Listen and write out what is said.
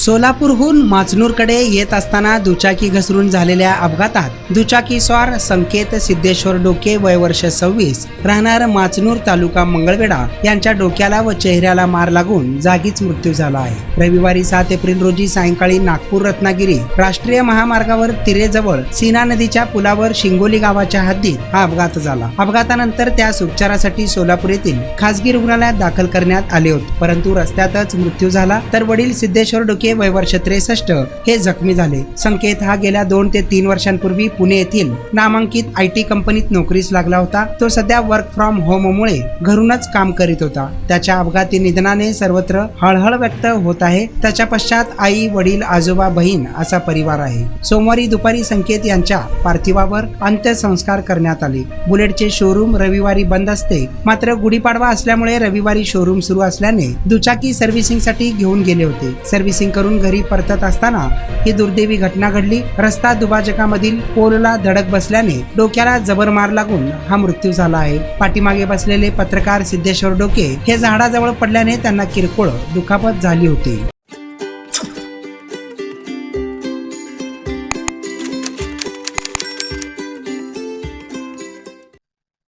सोलापूरहून माचनूरकडे येत असताना दुचाकी घसरून झालेल्या अपघातात दुचाकीस्वार संकेत सिद्धेश्वर डोके वय वर्ष 26 राहणार माचनूर तालुका मंगळवेढा यांच्या डोक्याला व चेहऱ्याला मार लागून जागीच मृत्यू झाला आहे। रविवारी 7 एप्रिल रोजी सायंकाळी नागपूर रत्नागिरी राष्ट्रीय महामार्गावर तिरेजवळ सीना नदीच्या पुलावर शिंगोली गावाच्या हद्दीत हा अपघात झाला। अपघातानंतर त्यास उपचारासाठी सोलापूर येथील खासगी रुग्णालयात दाखल करण्यात आले होते, परंतु रस्त्यातच मृत्यू झाला। तर वडील सिद्धेश्वर डोके वय वर्ष 63 हे जखमी झाले। संकेत हा गेल्या 2 ते 3 वर्षांपूर्वी पुणे येथील नामांकित IT कंपनीत नोकरीस लागला होता। तो सध्या वर्क फ्रॉम होम मुळे घरूनच काम करीत होता। त्याच्या अपघाती निधनाने सर्वत्र हळहळ व्यक्त होत आहे। त्याच्या पश्चात आई, वडील, आजोबा, बहीण असा परिवार आहे। सोमवारी दुपारी संकेत यांच्या पार्थिवावर अंत्यसंस्कार करण्यात आले। बुलेटचे शोरूम रविवारी बंद असते, मात्र गुढीपाडवा असल्यामुळे रविवारी शोरूम सुरू असल्याने दुचाकी सर्व्हिसिंगसाठी घेऊन गेले होते। सर्व्हिसिंग करून घरी परतत असताना ही दुर्दैवी घटना घडली। रस्ता दुभाजकामधील पोलला धडक बसल्याने डोक्याला जबर मार लागून हा मृत्यू झाला आहे। पाठीमागे बसलेले पत्रकार सिद्धेश्वर डोके हे झाडाजवळ पडल्याने त्यांना किरकोळ दुखापत झाली होती।